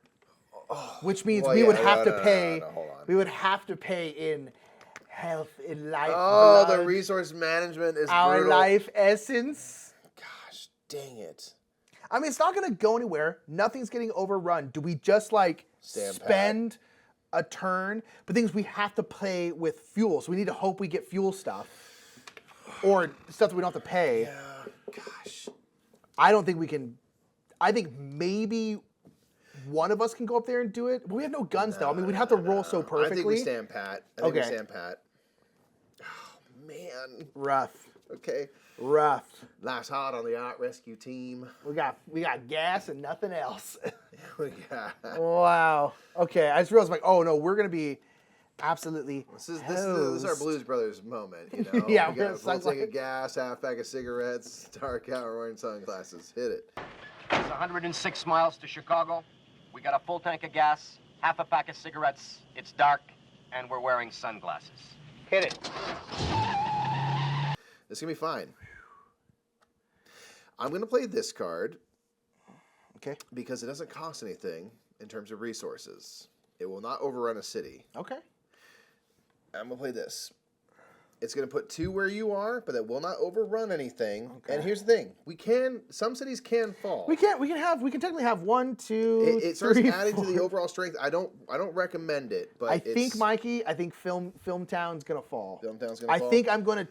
which means Well, we yeah, would have to no, pay. hold on. We would have to pay in health, in life. Oh, blood, the resource management is our brutal. life essence. Gosh, dang it. I mean, it's not going to go anywhere. Nothing's getting overrun. Do we just like Stand pat. spend a turn, but things we have to play with fuel. So we need to hope we get fuel stuff or stuff that we don't have to pay. Yeah, gosh. I don't think we can. I think maybe one of us can go up there and do it, but we have no guns though. I mean, we'd have to roll so perfectly. I think we stand pat. I think we stand pat. Oh, man. Rough. Okay. Rough. Last hot on the ART rescue team. We got gas and nothing else. We got. Wow. Okay, I just realized oh no, we're gonna be absolutely. This is our Blues Brothers moment. You know. Yeah, we got a full tank of gas, half pack of cigarettes, dark out, wearing sunglasses. Hit it. It's 106 miles to Chicago. We got a full tank of gas, half a pack of cigarettes. It's dark, and we're wearing sunglasses. Hit it. It's gonna be fine. I'm gonna play this card. Okay. Because it doesn't cost anything in terms of resources. It will not overrun a city. Okay. I'm gonna play this. It's gonna put 2 where you are, but it will not overrun anything. Okay. And here's the thing: some cities can fall. We can technically have 1, 2. It starts 3, adding 4. to the overall strength. I don't recommend it, but I think Film Town's gonna fall. Film Town's gonna fall. I think I'm gonna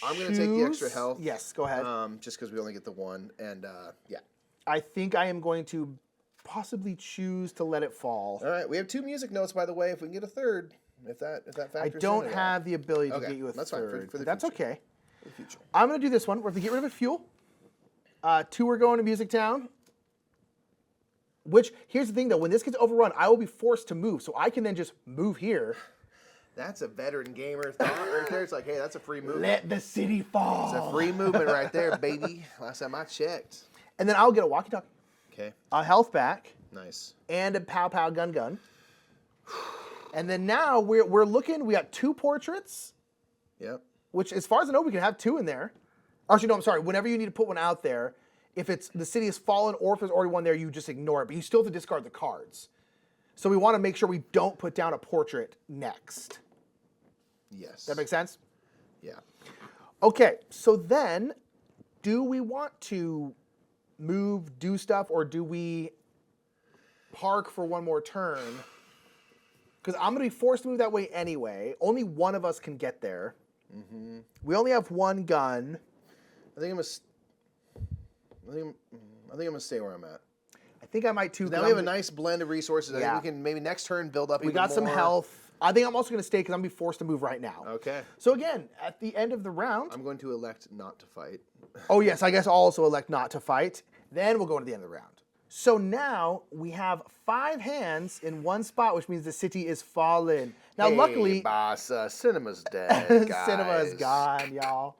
take the extra health. Yes, go ahead. Just because we only get the 1, and yeah. I think I am going to possibly choose to let it fall. All right, we have 2 music notes, by the way. If we can get a third, if that factors I don't in have the ability to okay, get you a that's third. Fine for the that's future. okay. For the future. I'm going to do this one. We're going to get rid of a fuel. 2 are going to Music Town. Which, here's the thing though, when this gets overrun, I will be forced to move. So I can then just move here. That's a veteran gamer thought right there. It's like, hey, that's a free movement. Let the city fall. It's a free movement right there, baby. Last time I checked. And then I'll get a walkie-talkie. Okay. A health back. Nice. And a pow-pow gun. And then now we're looking, we got 2 portraits. Yep. Which, as far as I know, we can have 2 in there. Actually, no, I'm sorry. Whenever you need to put one out there, if it's the city has fallen or if there's already one there, you just ignore it. But you still have to discard the cards. So we want to make sure we don't put down a portrait next. Yes. Does that make sense? Yeah. Okay, so then, do we want to move, do stuff, or do we park for 1 more turn? Because I'm going to be forced to move that way anyway. Only one of us can get there. Mm-hmm. We only have 1 gun. I think I'm gonna stay where I'm at. I think I might too. Now we have a nice blend of resources. Yeah. I think we can maybe next turn build up. We got some health. I think I'm also going to stay because I'm going to be forced to move right now. Okay. So again, at the end of the round, I'm going to elect not to fight. Oh yes, I guess I'll also elect not to fight. Then we'll go to the end of the round. So now we have 5 hands in 1 spot, which means the city is fallen. Now, hey, luckily, boss, cinema's dead. Guys. Cinema is gone, y'all.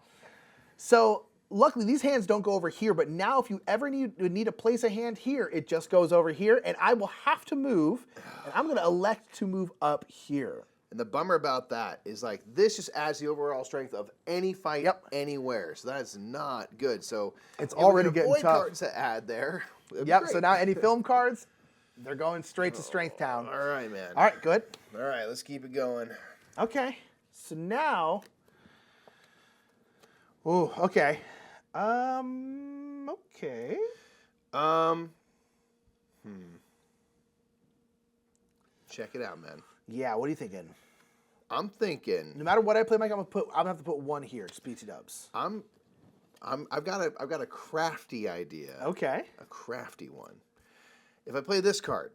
So luckily, these hands don't go over here. But now, if you ever need to place a hand here, it just goes over here, and I will have to move. And I'm going to elect to move up here. And the bummer about that is like this just adds the overall strength of any fight anywhere. So that is not good. So it's already getting tough. Cards to add there. Yep. So now any film cards, they're going straight to Strength Town. All right, man. All right, good. All right, let's keep it going. Okay. So now. Oh, okay. Okay. Check it out, man. Yeah. What are you thinking? I'm thinking. No matter what I play, Mike, I'm gonna have to put 1 here. Just BT dubs. I've got a crafty idea. Okay. A crafty one. If I play this card,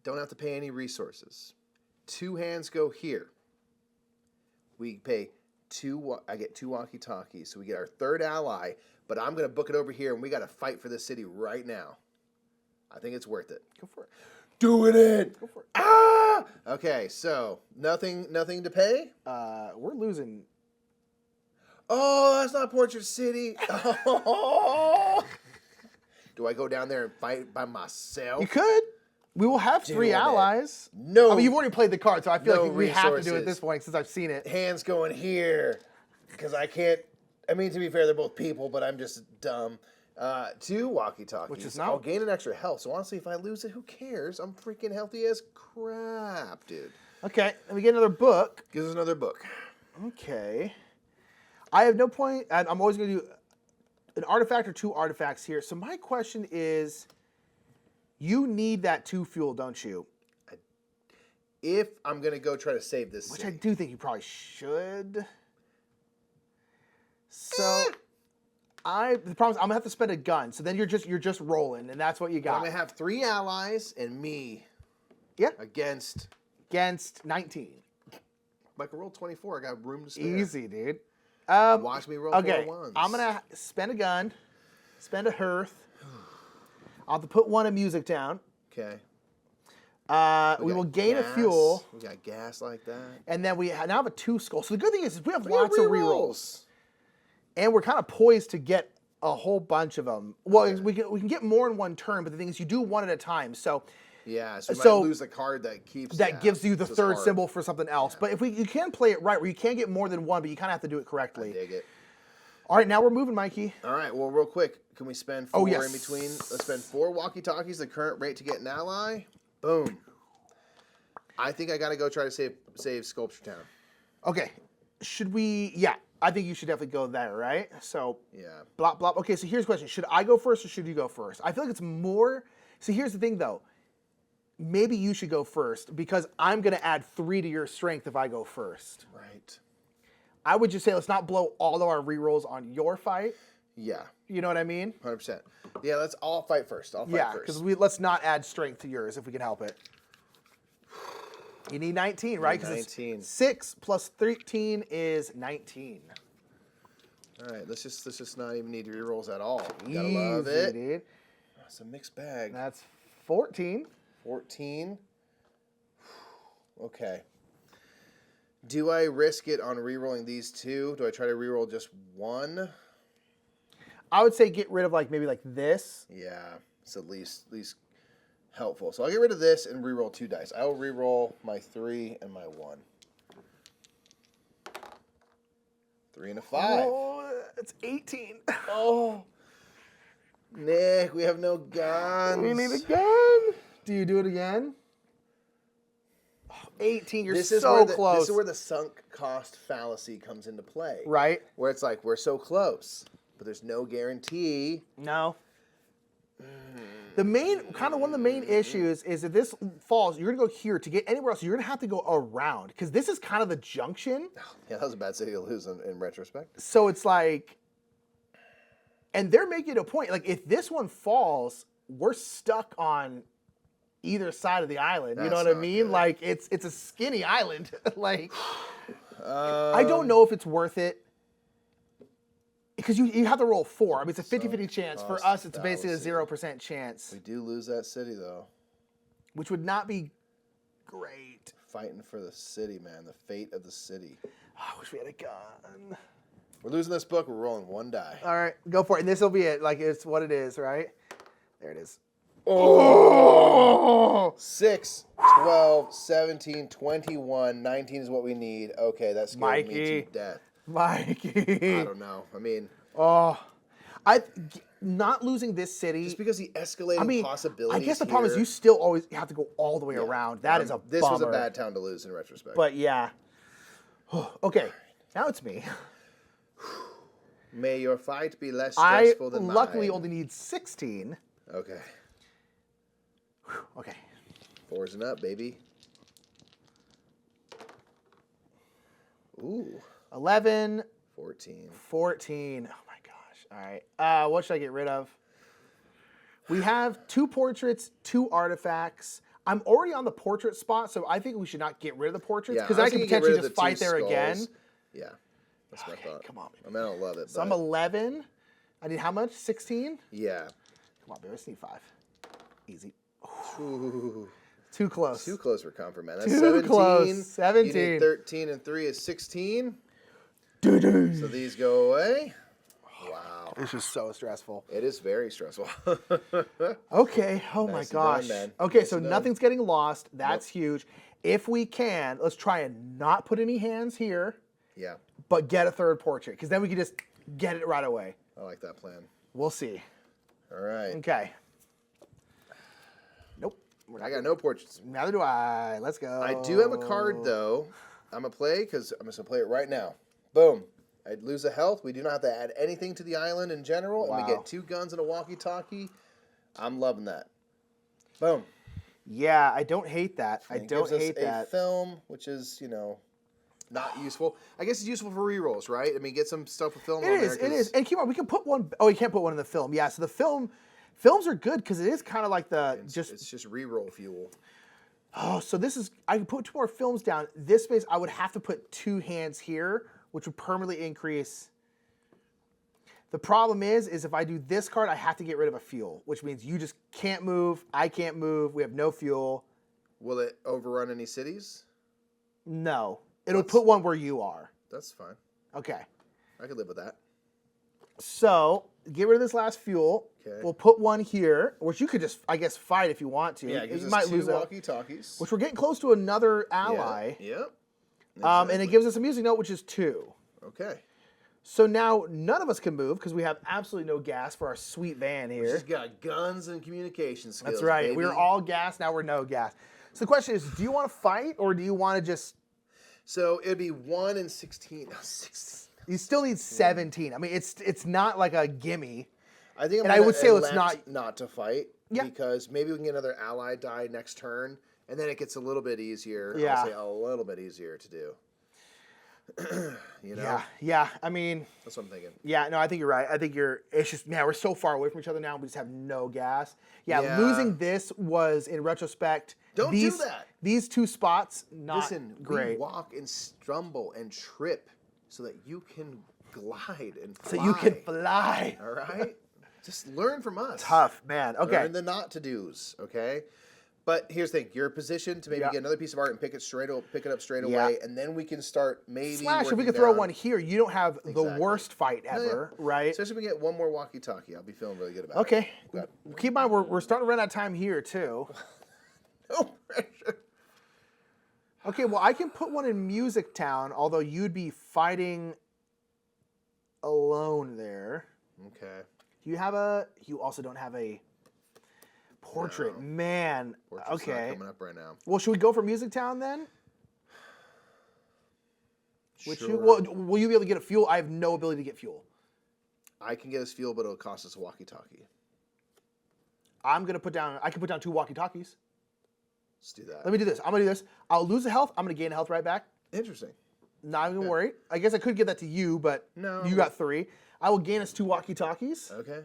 don't have to pay any resources. 2 hands go here. We pay 2. I get 2 walkie-talkies, so we get our 3rd ally. But I'm gonna book it over here, and we got to fight for this city right now. I think it's worth it. Go for it. Doing it. Go for it. Ah. Okay, so nothing to pay. We're losing. Oh, that's not Portrait City. Oh. Do I go down there and fight by myself? You could. We will have 3 allies. No. I mean, you've already played the card, so I feel like we have to do it resources. at this point since I've seen it. Hands going here because I can't. I mean, to be fair, they're both people, but I'm just dumb. 2 walkie-talkies. Which is not. I'll gain an extra health. So honestly, if I lose it, who cares? I'm freaking healthy as crap, dude. Okay, let me get another book. Gives us another book. Okay. I have no point. I'm always going to do an artifact or 2 artifacts here. So my question is, you need that 2 fuel, don't you? if I'm going to go try to save this Which city. I do think you probably should. So, the problem is I'm gonna have to spend a gun. So then you're just rolling, and that's what you I'm got. going to have 3 allies and me Yeah. against... Against 19. If I can roll 24, I got room to spare. Easy, dude. Watch me roll 4 Okay, ones. I'm gonna spend a gun, spend a hearth. I'll have to put 1 of music down. Okay. We will got gain a gas. fuel, We got gas like that. and then we now have a 2 skull. So the good thing is we have We got lots of rerolls, and we're kind of poised to get a whole bunch of them. Well, we can get more in 1 turn, but the thing is you do 1 at a time. So Yeah, so you So- might lose the card that keeps... that yeah, gives you the so it's 3rd hard. symbol for something else. But if you can play it right, where you can get more than 1, but you kind of have to do it I correctly. dig it. All right, now we're moving, Mikey. All right, well, real quick, can we spend 4 yes. in between? Let's spend 4 walkie-talkies, the current rate to get an ally. Boom. I think I got to go try to save Sculpture Town. Okay, should we? Yeah, I think you should definitely go there, right? So, Yeah. blah, blah. Okay, so here's the question. Should I go first or should you go first? I feel like it's more... See, here's the thing, though. Maybe you should go first because I'm going to add 3 to your strength if I go first. Right. I would just say let's not blow all of our rerolls on your fight. Yeah, You know what I mean? 100%. Yeah, let's all fight first. I'll fight Yeah, first. because let's not add strength to yours if we can help it. You need 19, right? 'Cause it's 19. 6 plus 13 is 19. All right, let's just not even need rerolls at all. You gotta Easy, love it. dude. It's a mixed bag. That's 14. 14. Okay. Do I risk it on rerolling these 2? Do I try to reroll just 1? I would say get rid of maybe this. Yeah, it's at least helpful. So I'll get rid of this and reroll 2 dice. I will reroll my 3 and my 1. 3 and a 5. Oh, it's 18. Oh, Nick, we have no guns. We need a gun. Do you do it again? Oh, 18. You're so close. This is where the sunk cost fallacy comes into play. Right? Where it's like, we're so close, but there's no guarantee. No. The one of the main issues is if this falls, you're gonna go here. To get anywhere else, you're gonna have to go around because this is kind of the junction. Yeah, that was a bad city to lose in retrospect. So it's and they're making it a point. If this one falls, we're stuck on either side of the island. You know That's what I not mean? good. It's a skinny island. I don't know if it's worth it. Because you have to roll 4. I mean, it's a 50-50 chance. For us, it's basically a 0% chance, We do lose that city, though. which would not be great. Fighting for the city, man. The fate of the city. I wish we had a gun. We're losing this book. We're rolling 1 die. All right, go for it. And this will be it. It's what it is, right? There it is. Oh! 6, 12, 17, 21, 19 is what we need. Okay, that's scared me Mikey. to death. Mikey. I don't know. I mean, Not losing this city. just because the escalating possibilities I guess the problem is here- you still always have to go all the way around. That is a This bummer. was a bad town to lose in retrospect. But yeah. Okay, now it's me. May your fight be less I stressful than luckily mine. only need 16. Okay. Okay. 4s and up, baby. Ooh. 11, 14. 14. Oh my gosh. All right. What should I get rid of? We have 2 portraits, 2 artifacts. I'm already on the portrait spot, so I think we should not get rid of the portraits Yeah, because I I was can thinking get potentially rid of just the 2 fight there again. skulls. Yeah. That's my thought. come on, I mean, I don't love it. So I'm but 11. I need how much? 16? yeah. Come on, baby. I just need 5. Easy. Ooh. Too close. Too close for comfort, man. That's Too 17. close. 17. You need 13 and 3 is 16. Doo-doo. So these go away. Wow. This is so stressful. It is very stressful. Okay. Oh my Nicely done, gosh. man. Okay, so Nicely done. nothing's getting lost. That's huge. If we can, let's try and not put any hands here, Yeah. but get a 3rd portrait, because then we can just get it right away. I like that plan. We'll see. All right. Okay. Nope. I got no portraits. Neither do I. Let's go. I do have a card, though. I'm going to play because I'm just going to play it right now. Boom. I lose a health. We do not have to add anything to the island in general. And we Wow. get 2 guns and a walkie-talkie. I'm loving that. Boom. Yeah, I don't hate that. I And it don't gives us hate that. a film, which is, you know, not useful. I guess it's useful for rerolls, right? I mean, get some stuff with film on there. It is. And keep on, we can put one. Oh, you can't put one in the film. Yeah, so the films are good because it is kind of like It's just reroll fuel. Oh, so this is, I can put 2 more films down. This space, I would have to put 2 hands here, which would permanently increase. The problem is if I do this card, I have to get rid of a fuel, which means you just can't move. I can't move. We have no fuel. Will it overrun any cities? No. It'll put one where you are. That's fine. Okay. I could live with that. So, get rid of this last fuel. Okay. We'll put one here, which you could just, I guess, fight if you want to. Yeah, it gives you us might 2 lose it. walkie-talkies. Which we're getting close to another ally. Yep. And it gives us a music note, which is 2. Okay. So now none of us can move because we have absolutely no gas for our sweet van here. She's got guns and communication skills. That's right. Baby. We're all gas. Now we're no gas. So the question is, do you want to fight or do you want to just... So it'd be 1 and 16. Oh, 16. You still need 17. I mean, it's not like a gimme. I think And I would say let's not to fight. Yeah. Because maybe we can get another ally die next turn, and then it gets a little bit easier. Yeah. I'll say a little bit easier to do. You know? Yeah. I mean, That's what I'm thinking. yeah, no, I think you're right. I think it's just, man, we're so far away from each other now. We just have no gas. Yeah, Yeah. losing this was, in retrospect, Don't do that. These 2 spots, not Listen, great. we walk and stumble and trip so that you can glide and fly. So you can fly. All right? Just learn from us. Tough, man. Okay. Learn the not to do's, okay? But here's the thing: you're positioned to maybe get another piece of art and pick it up straight away, and then we can start maybe. Slash, if we working could throw down- one here, you don't have the Exactly. worst fight ever, right? Especially if we get one more walkie-talkie, I'll be feeling really good about it. Okay. Keep in mind, we're starting to run out of time here, too. No pressure. Okay, well, I can put one in Music Town, although you'd be fighting alone there. Okay. You also don't have a portrait. No. Man, Portrait's okay. not coming up right now. Well, should we go for Music Town then? Sure. Will you be able to get a fuel? I have no ability to get fuel. I can get us fuel, but it'll cost us a walkie-talkie. I can put down 2 walkie-talkies. Let's do that. Let me do this. I'm going to do this. I'll lose the health. I'm going to gain health right back. Interesting. Not even worried. I guess I could give that to you, but No. you got 3. I will gain us 2 walkie-talkies. Okay.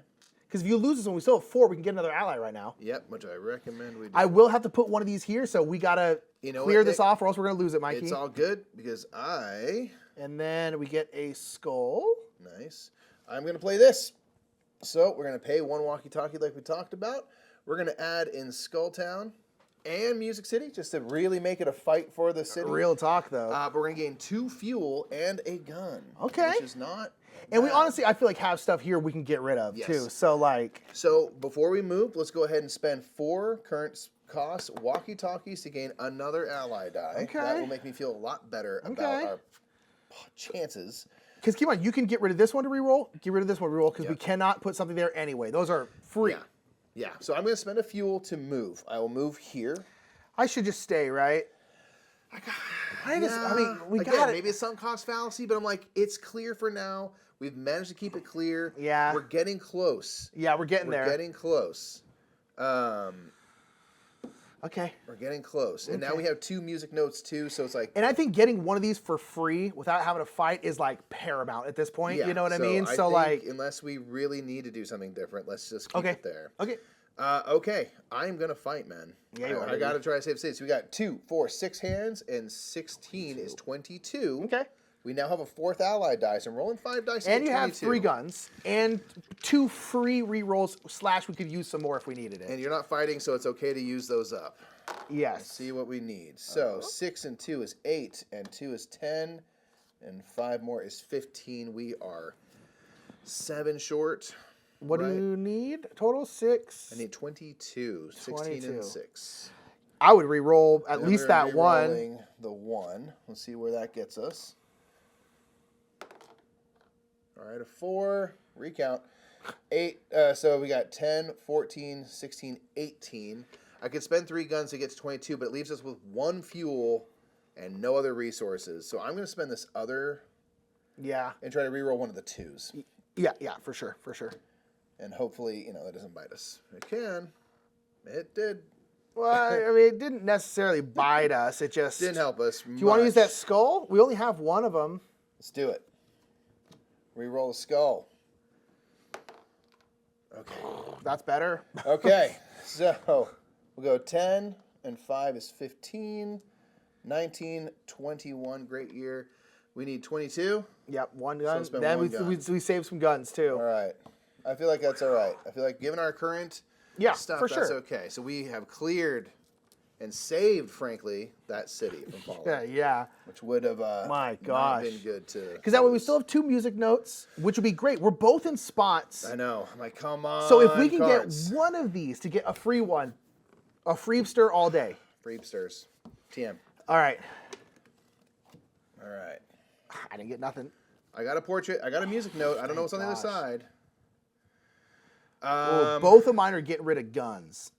Because if you lose this one, we still have 4. We can get another ally right now. Yep, which I recommend we do. I will have to put one of these here, so we got to clear what, this off or else we're going to lose it, Mikey. It's all good because And then we get a skull. Nice. I'm going to play this. So we're going to pay 1 walkie-talkie like we talked about. We're going to add in Skulltown and Music City just to really make it a fight for the city. Real talk, though. But we're going to gain 2 fuel and a gun. Okay. Which is not and we bad. honestly, I feel like have stuff here we can get rid of, Yes. too. So, like... So before we move, let's go ahead and spend 4 current cost walkie-talkies to gain another ally die. Okay. That will make me feel a lot better about our chances. Because keep in mind, you can get rid of this one to reroll, get rid of this one to reroll, because we cannot put something there anyway. Those are free. Yeah. So I'm going to spend a fuel to move. I will move here. I should just stay, right? I mean, we Again, got it. maybe it's sunk cost fallacy, but I'm like, it's clear for now. We've managed to keep it clear. Yeah. We're getting close. Yeah, we're getting there. We're getting close. Okay. We're getting close. And now we have 2 music notes too, so it's like... And I think getting one of these for free without having to fight is like paramount at this point. Yeah, You know what I mean? I So think like... unless we really need to do something different, let's just keep it there. Okay. Okay, I'm going to fight, man. Yeah, you are, I got to try to save cities. So we got 2, 4, 6 hands, and 16 is 22. Okay. We now have a 4th ally dice. I'm rolling 5 dice. And to you get have 22. 3 guns and 2 free rerolls / we could use some more if we needed it. And you're not fighting, so it's okay to use those up. Yes. See what we need. So 6 and 2 is 8, and 2 is 10, and 5 more is 15. We are 7 short. What do you need? Total 6. I need 22. 16 22. and 6. I would re-roll at Then least we're that one. re-rolling the 1. Let's see where that gets us. All right, a 4. Recount. 8. So we got 10, 14, 16, 18. I could spend 3 guns to get to 22, but it leaves us with 1 fuel and no other resources. So I'm going to spend this other Yeah. and try to re-roll one of the 2s. Yeah, for sure. And hopefully, that doesn't bite us. It can. It did. Well, I mean, it didn't necessarily bite us. It just Didn't help us. Do you want to use that skull? We only have one of them. Let's do it. Reroll the skull. Okay. That's better. Okay. So we'll go 10 and 5 is 15. 19, 21. Great year. We need 22. Yep, one gun. spend Then one gun. we saved some guns too. All right. I feel like that's all right. I feel like given our current stuff, for that's sure. okay. So we have cleared and saved, frankly, that city from falling. Yeah. Which would have My not gosh. been good to. Because that way we still have 2 music notes, which would be great. We're both in spots. I know. I'm like, come on. So if we can cards. get one of these to get a free one, a Freebster all day. Freebsters. TM. All right. All right. I didn't get nothing. I got a portrait. I got a music note. I don't know what's on the other gosh. side. Well, both of mine are getting rid of guns.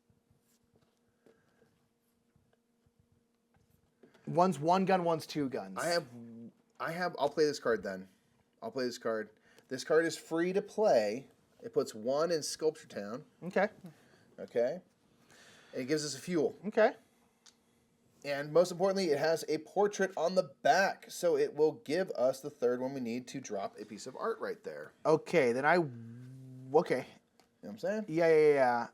One's 1 gun, one's 2 guns. I'll play this card then. I'll play this card. This card is free to play. It puts 1 in Sculpture Town. Okay. Okay. And it gives us a fuel. Okay. And most importantly, it has a portrait on the back. So it will give us the 3rd one we need to drop a piece of art right there. Okay, then okay. You know what I'm saying? Yeah.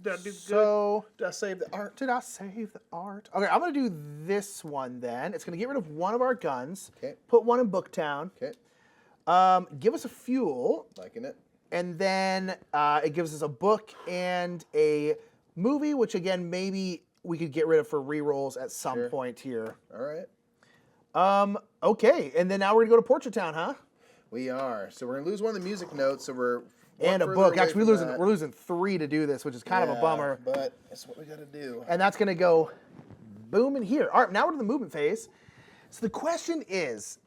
Did I do So good? Did I save the art? did I save the art? Okay, I'm gonna do this one then. It's gonna get rid of one of our guns. Okay. Put one in Booktown. Okay. Give us a fuel, Liking it. and then it gives us a book and a movie, which again maybe we could get rid of for rerolls at some point here. All right. Okay, and then now we're gonna go to Portrait Town, huh? We are. So we're going to lose one of the music notes. So we're And a further book. away Actually, from we're losing 3 to do this, which is kind of a bummer. But it's what we got to do. And that's gonna go boom in here. All right, now we're to the movement phase. So the question is,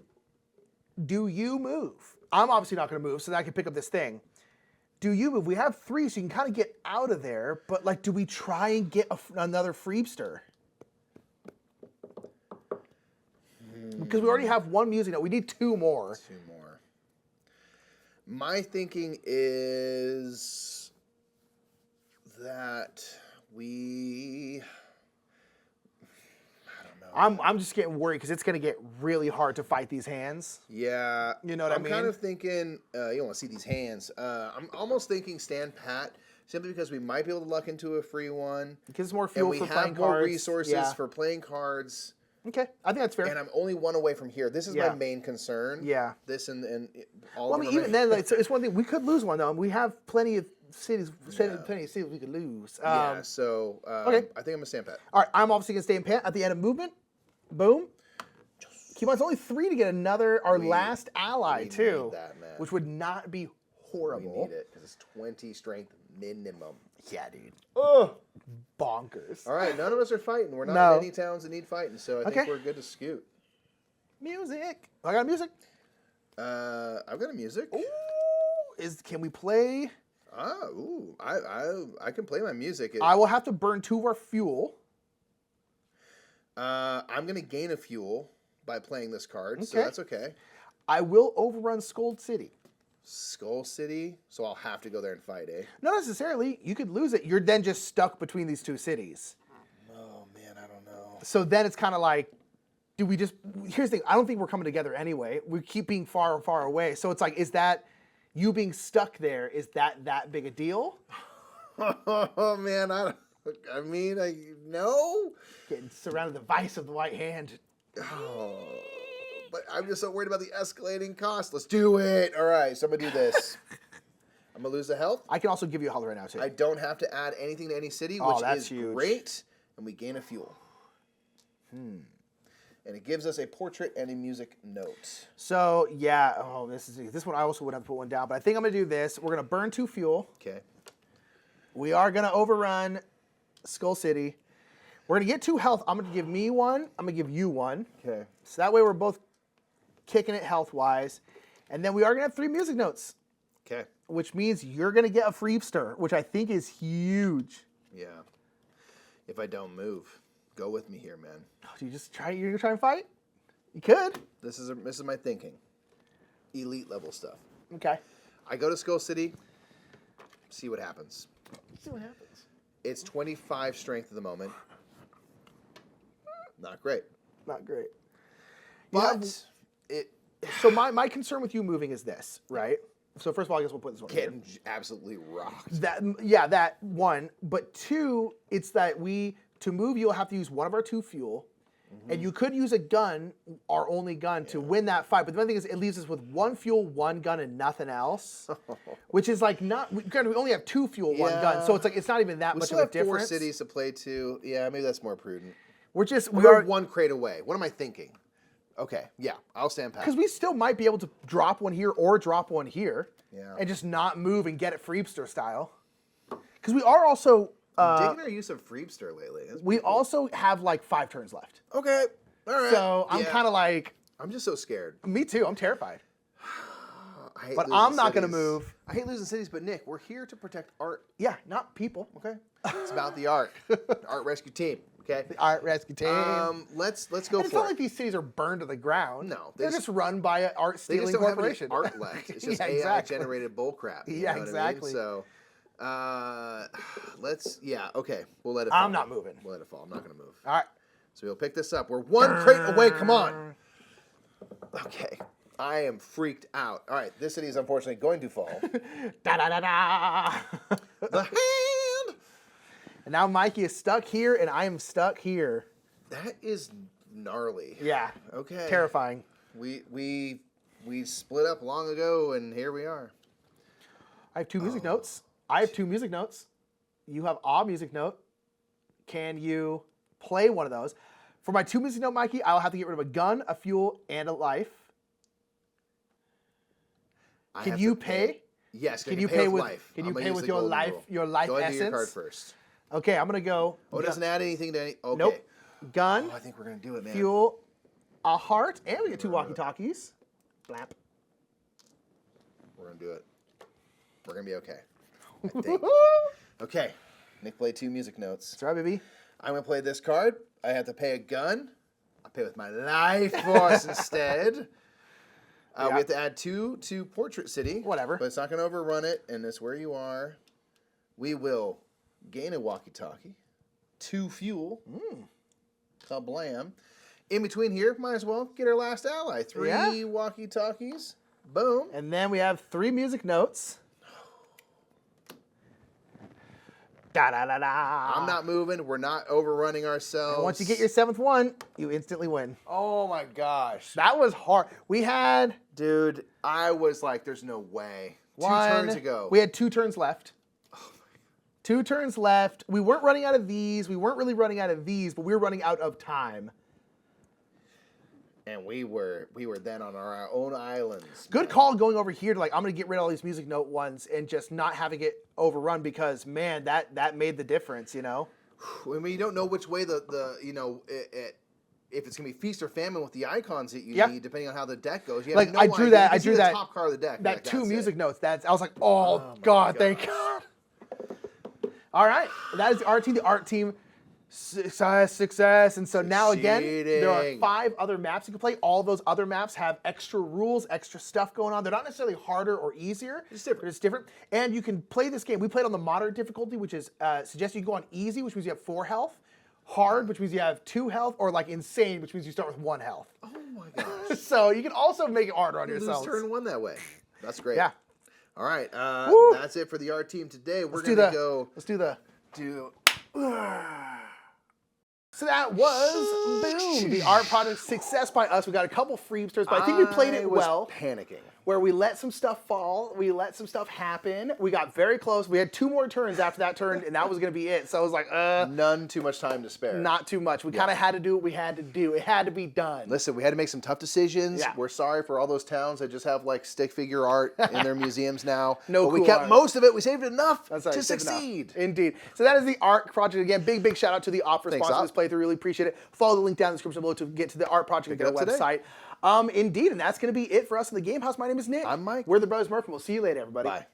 do you move? I'm obviously not gonna move, so that I can pick up this thing. Do you move? We have 3, so you can kind of get out of there, but like, do we try and get another Freebster? Because we already have 1 music note. We need 2 more. 2 more. My thinking is that I don't know. I'm just getting worried because it's gonna get really hard to fight these hands. Yeah. You know what I I'm kind mean? of thinking, you don't want to see these hands. I'm almost thinking stand pat, simply because we might be able to luck into a free one. It gives us more And fuel we for playing have more cards. resources Yeah. for playing cards. Okay, I think that's fair. And I'm only 1 away from here. This is Yeah. my main concern. Yeah. This and all Well, I of mean, them even then, like, it's one thing. We could lose one, though. We have plenty of cities, Yeah. plenty of cities we could lose. yeah, so okay. I think I'm going to stand pat. All right, I'm obviously going to stay in pant at the end of movement. Boom. Keep on, it's only 3 to get our last ally, we too. need that, man. Which would not be We horrible. need it because it's 20 strength minimum. Yeah, dude. Oh. Bonkers. All right, none of us are fighting. We're not No. in any towns that need fighting, so I think Okay. we're good to scoot. Music. I got music. I've got a music. Ooh, can we play? I can play my music. I will have to burn 2 of our fuel. I'm gonna gain a fuel by playing this card, so Okay. that's okay. I will overrun Scold City. Skull City, so I'll have to go there and fight, eh? Not necessarily. You could lose it. You're then just stuck between these 2 cities. Oh man, I don't know. So then it's kind of like, do we just? Here's the thing. I don't think we're coming together anyway. We keep being far, far away. So it's like, is that you being stuck there? Is that big a deal? Oh man, I no. Getting surrounded the vice of the white hand. Oh, but I'm just so worried about the escalating cost. Let's do it. All right, so I'm gonna do this. I'm gonna lose the health. I can also give you a holler right now too. I don't have to add anything to any city, Oh, which that's is huge. great, and we gain a fuel. And it gives us a portrait and a music note. So yeah. Oh, this one I also would have to put one down, but I think I'm gonna do this. We're gonna burn 2 fuel. Okay. We are gonna overrun Skull City. We're gonna get 2 health. I'm gonna give me 1. I'm gonna give you 1. Okay. So that way we're both kicking it health-wise. And then we are going to have 3 music notes, Okay. which means you're going to get a Freebster, which I think is huge. Yeah. If I don't move, go with me here, man. Oh, you're going to try and fight? You could. This is my thinking. Elite level stuff. Okay. I go to Skull City, see what happens. See what happens. It's 25 strength at the moment. Not great. Not great. But So my concern with you moving is this, right? So first of all, I guess we'll put this one here. getting absolutely rocked. That one. But two, it's that to move, you'll have to use one of our 2 fuel. And you could use a gun, our only gun, to win that fight. But the main thing is it leaves us with 1 fuel, 1 gun, and nothing else. Which is like granted, we only have 2 fuel, 1 gun. So it's like it's not even that much of a difference. We still have 4 cities to play to. Yeah, maybe that's more prudent. We're 1 crate away. What am I thinking? Okay, yeah, I'll stand pat. because we still might be able to drop one here or drop one here. Yeah. And just not move and get it Freebster style. Because we are also... digging our use of Freebster lately. we also have like 5 turns left. Okay, all right. So I'm kind of like... I'm just so scared. Me too, I'm terrified. I hate But losing I'm not going to cities. move. I hate losing cities, but Nick, we're here to protect art. Yeah, not people. Okay, it's about the art. Art rescue team. Okay. The art rescue team. Let's go And for it's not it. like these cities are burned to the ground. No, They're just run by an art They just stealing don't have any corporation. art left. It's just Yeah, AI exactly. generated bullcrap. You Yeah, know what exactly. I mean? So, okay. We'll let it. I'm fall. not moving. We'll let it fall. I'm not gonna move. All right. So we'll pick this up. We're 1 crate away. Come on. Okay. I am freaked out. All right. This city is unfortunately going to fall. Da da da da. The hand. And now Mikey is stuck here, and I am stuck here. That is gnarly. Yeah. Okay. Terrifying. We split up long ago, and here we are. I have 2 music notes. I have 2 music notes. You have a music note. Can you play one of those? For my 2 music note, Mikey, I'll have to get rid of a gun, a fuel, and a life. I Can have you to pay? Yes. Can you pay with life? Can I'm you gonna pay use with the your golden life rule. your life Go into essence? your card first. Okay, I'm gonna go. Oh, it doesn't add anything to any. Okay. Nope. Gun, Oh, I think we're gonna do it, man. fuel, a heart, and we get 2 walkie-talkies. Blap. We're gonna do it. We're gonna be okay. I think. Okay. Nick played 2 music notes. That's right, baby. I'm gonna play this card. I have to pay a gun. I'll pay with my life force instead. Yeah. We have to add 2 to Portrait City. Whatever. But it's not gonna overrun it, and it's where you are. We will gain a walkie-talkie, 2 fuel. Kablam. In between here, might as well get our last ally. 3 walkie-talkies. Boom. And then we have 3 music notes. Da da da da. I'm not moving. We're not overrunning ourselves. And once you get your 7th one, you instantly win. Oh my gosh. That was hard. We had Dude, I was like, there's no way. 2 one. turns ago. We had 2 turns left. 2 turns left. We weren't running out of these. We weren't really running out of these, but we were running out of time. And we were then on our own islands. Good call going over here to like, I'm going to get rid of all these music note ones and just not having it overrun because, man, that made the difference, you know? I mean, you don't know which way the you know, if it's going to be feast or famine with the icons that you Yep. need, depending on how the deck goes. You Like, have no I drew idea. that- You can I see drew the that- top card of the deck. That like, 2 that's music it. notes. I was like, oh my God, thank gosh. God. All right, that is the art team. The art team, success. And so now again, there are Succeeding. 5 other maps you can play. All those other maps have extra rules, extra stuff going on. They're not necessarily harder or easier. It's different. But it's different. And you can play this game. We played on the moderate difficulty, which is suggests you go on easy, which means you have 4 health. Hard, which means you have 2 health, or like insane, which means you start with 1 health. Oh my gosh. So you can also make it harder on You lose yourself. turn 1 that way. That's great. Yeah. All right. Woo. That's it for the art team today. We're Let's going to go Let's do the. do. So that was boom, the art project success by us. We got a couple Freebsters, but I think we played it was well. Panicking. Where we let some stuff fall, we let some stuff happen. We got very close. We had 2 more turns after that turn, and that was going to be it. So I was like, None too much time to spare. not too much. We kind of had to do what we had to do. It had to be done. Listen, we had to make some tough decisions. Yeah. We're sorry for all those towns that just have like stick figure art in their museums now. No but we cool kept art. most of it. We saved enough That's right, to safe enough. succeed. Indeed. So that is the art project. Again, big shout out to the Op for Thanks, sponsoring Op. this playthrough. Really appreciate it. Follow the link down in the description below to get to the art project Pick and it get up our today. website. Indeed, and that's going to be it for us in the Game House. My name is Nick. I'm Mike. We're the Brothers Murph, and we'll see you later, everybody. Bye.